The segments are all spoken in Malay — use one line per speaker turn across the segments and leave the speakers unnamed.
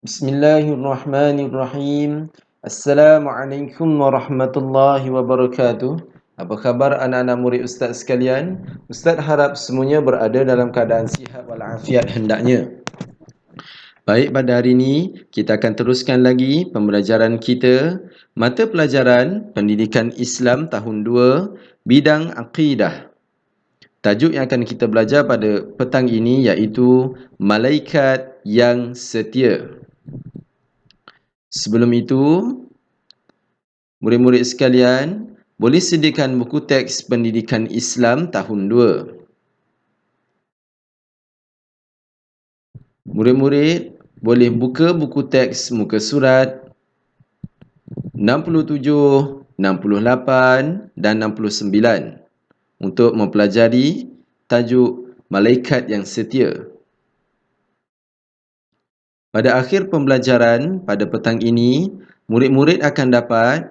Bismillahirrahmanirrahim. Assalamualaikum warahmatullahi wabarakatuh. Apa khabar anak-anak murid Ustaz sekalian? Ustaz harap semuanya berada dalam keadaan sihat walafiat hendaknya. Baik, pada hari ini kita akan teruskan lagi pembelajaran kita mata pelajaran Pendidikan Islam tahun 2 bidang akidah. Tajuk yang akan kita belajar pada petang ini iaitu Malaikat yang Setia. Sebelum itu, murid-murid sekalian, boleh sediakan buku teks Pendidikan Islam tahun 2. Murid-murid boleh buka buku teks muka surat 67, 68 dan 69 untuk mempelajari tajuk Malaikat yang Setia. Pada akhir pembelajaran pada petang ini, murid-murid akan dapat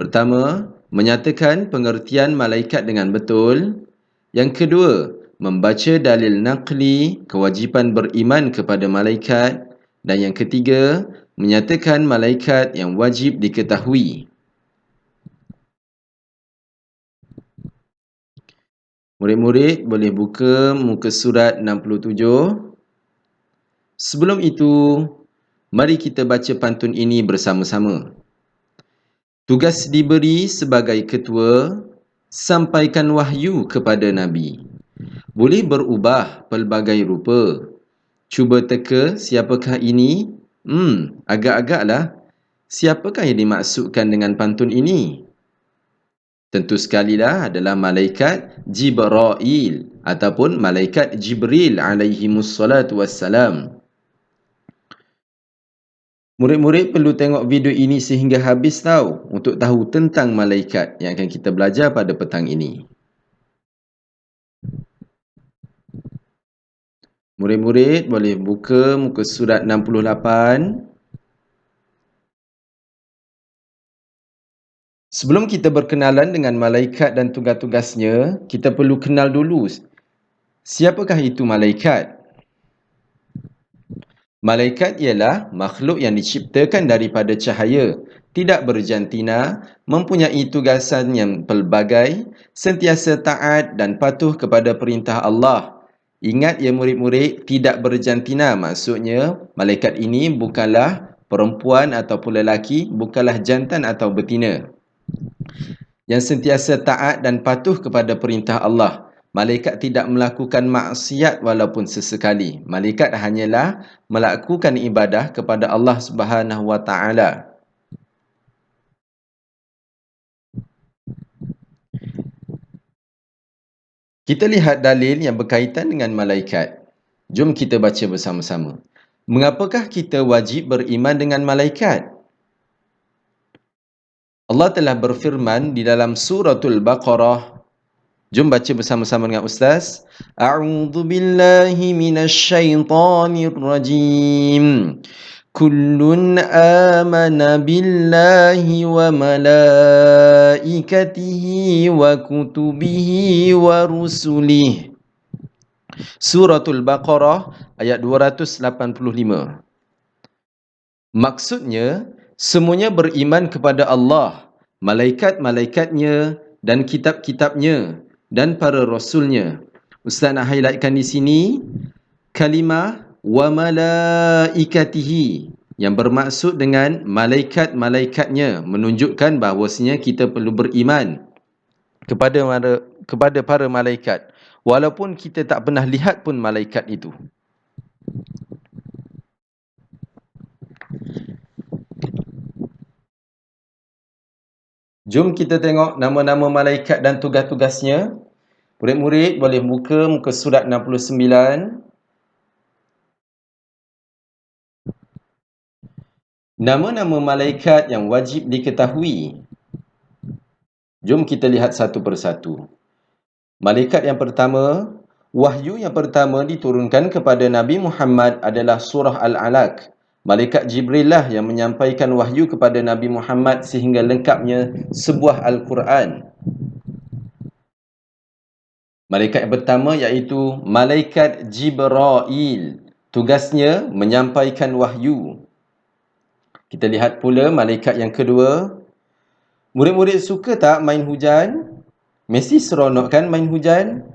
pertama, menyatakan pengertian malaikat dengan betul. Yang kedua, membaca dalil naqli kewajipan beriman kepada malaikat. Dan yang ketiga, menyatakan malaikat yang wajib diketahui. Murid-murid boleh buka muka surat 67. Sebelum itu, mari kita baca pantun ini bersama-sama. Tugas diberi sebagai ketua, sampaikan wahyu kepada Nabi. Boleh berubah pelbagai rupa. Cuba teka siapakah ini? Agak-agaklah. Siapakah yang dimaksudkan dengan pantun ini? Tentu sekalilah adalah malaikat Jibril ataupun malaikat Jibril alaihimussalatu wassalam. Murid-murid perlu tengok video ini sehingga habis untuk tahu tentang malaikat yang akan kita belajar pada petang ini. Murid-murid boleh buka muka surat 68. Sebelum kita berkenalan dengan malaikat dan tugas-tugasnya, kita perlu kenal dulu siapakah itu malaikat. Malaikat ialah makhluk yang diciptakan daripada cahaya, tidak berjantina, mempunyai tugasan yang pelbagai, sentiasa taat dan patuh kepada perintah Allah. Ingat ya murid-murid, tidak berjantina maksudnya malaikat ini bukanlah perempuan ataupun lelaki, bukanlah jantan atau betina. Yang sentiasa taat dan patuh kepada perintah Allah. Malaikat tidak melakukan maksiat walaupun sesekali. Malaikat hanyalah melakukan ibadah kepada Allah Subhanahu wa taala. Kita lihat dalil yang berkaitan dengan malaikat. Jom kita baca bersama-sama. Mengapakah kita wajib beriman dengan malaikat? Allah telah berfirman di dalam suratul Baqarah. Jom baca bersama-sama dengan Ustaz. A'udzu billahi minasyaitonir rajim. Kullun amana billahi wa malaikatihi wa kutubihi wa rusulihi. Suratul Baqarah ayat 285. Maksudnya, semuanya beriman kepada Allah, malaikat-malaikatnya dan kitab-kitabnya dan para rasulnya. Ustaz nak highlightkan di sini kalimah wa malaikatihi yang bermaksud dengan malaikat-malaikatnya, menunjukkan bahawasanya kita perlu beriman kepada para malaikat walaupun kita tak pernah lihat pun malaikat itu. Jom kita tengok nama-nama malaikat dan tugas-tugasnya. Murid-murid boleh buka muka surat 69. Nama-nama malaikat yang wajib diketahui. Jom kita lihat satu persatu. Malaikat yang pertama, wahyu yang pertama diturunkan kepada Nabi Muhammad adalah surah Al-Alaq. Malaikat Jibril lah yang menyampaikan wahyu kepada Nabi Muhammad sehingga lengkapnya sebuah Al-Quran. Malaikat yang pertama iaitu Malaikat Jibril. tugasnya menyampaikan wahyu. Kita lihat pula malaikat yang kedua. Murid-murid suka tak main hujan? Mesti seronok kan main hujan?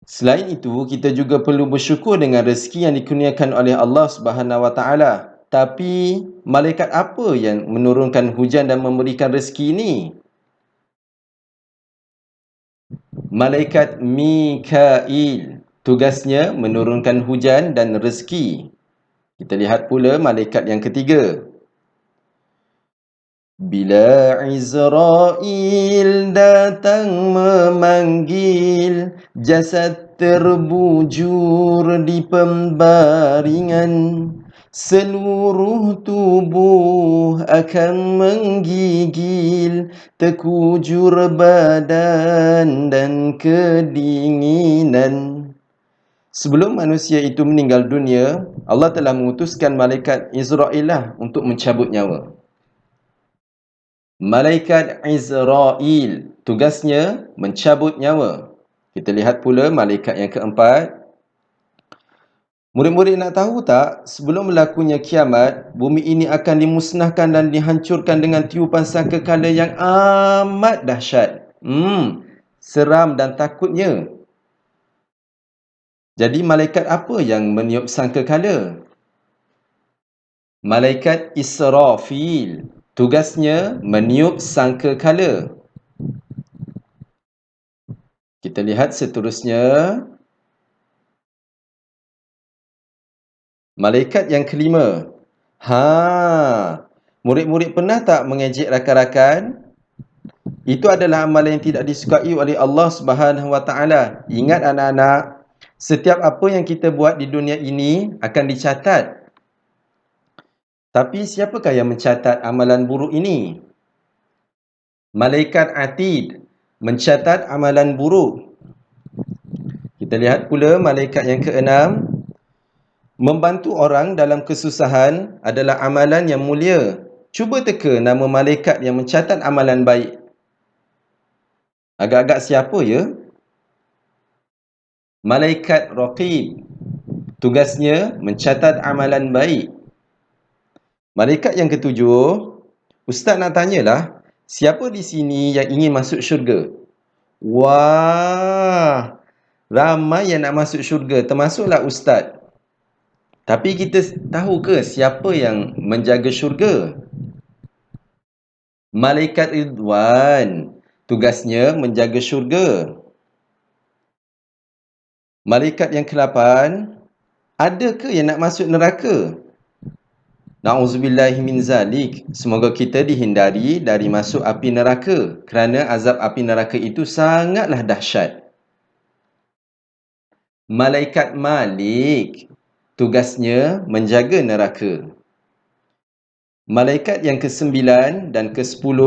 Selain itu, kita juga perlu bersyukur dengan rezeki yang dikurniakan oleh Allah Subhanahu Wa Taala. Tapi malaikat apa yang menurunkan hujan dan memberikan rezeki ini? Malaikat Mikail. Tugasnya menurunkan hujan dan rezeki. Kita lihat pula malaikat yang ketiga. Bila Izrail datang memanggil, jasad terbujur di pembaringan, seluruh tubuh akan menggigil, terkujur badan dan kedinginan. Sebelum manusia itu meninggal dunia, Allah telah mengutuskan malaikat Izrail lah untuk mencabut nyawa. Malaikat Izrail, tugasnya mencabut nyawa. Kita lihat pula malaikat yang keempat. Murid-murid nak tahu tak, sebelum berlakunya kiamat, bumi ini akan dimusnahkan dan dihancurkan dengan tiupan sangkakala yang amat dahsyat. Seram dan takutnya. Jadi malaikat apa yang meniup sangkakala? Malaikat Israfil. Tugasnya meniup sangkakala. Kita lihat seterusnya. Malaikat yang kelima. Murid-murid pernah tak mengejek rakan-rakan? Itu adalah amalan yang tidak disukai oleh Allah Subhanahu Wa Taala. Ingat anak-anak, setiap apa yang kita buat di dunia ini akan dicatat. Tapi siapakah yang mencatat amalan buruk ini? Malaikat Atid mencatat amalan buruk. Kita lihat pula malaikat yang keenam. Membantu orang dalam kesusahan adalah amalan yang mulia. Cuba teka nama malaikat yang mencatat amalan baik. Agak-agak siapa ya? Malaikat Raqib. Tugasnya mencatat amalan baik. Malaikat yang ketujuh, Ustaz nak tanyalah, siapa di sini yang ingin masuk syurga? Wah, ramai yang nak masuk syurga, termasuklah Ustaz. Tapi kita tahu ke siapa yang menjaga syurga? Malaikat Ridwan. Tugasnya menjaga syurga. Malaikat yang ke-8, ada ke yang nak masuk neraka? Na'udzubillahi min zalik. Semoga kita dihindari dari masuk api neraka, kerana azab api neraka itu sangatlah dahsyat. Malaikat Malik. Tugasnya menjaga neraka. Malaikat yang ke-9 dan ke-10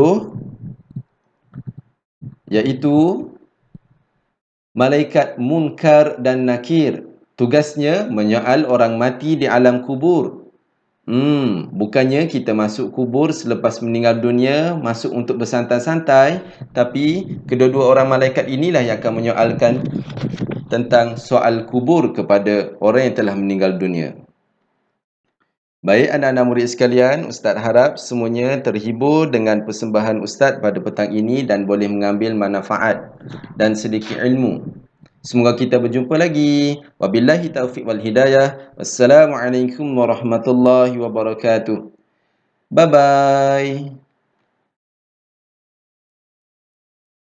iaitu Malaikat Munkar dan Nakir. Tugasnya menyoal orang mati di alam kubur. Bukannya kita masuk kubur selepas meninggal dunia, masuk untuk bersantai-santai, tapi kedua-dua orang malaikat inilah yang akan menyoalkan tentang soal kubur kepada orang yang telah meninggal dunia. Baik anak-anak murid sekalian, Ustaz harap semuanya terhibur dengan persembahan Ustaz pada petang ini dan boleh mengambil manfaat dan sedikit ilmu. Semoga kita berjumpa lagi. Wabillahi taufiq wal hidayah. Wassalamualaikum warahmatullahi wabarakatuh. Bye-bye.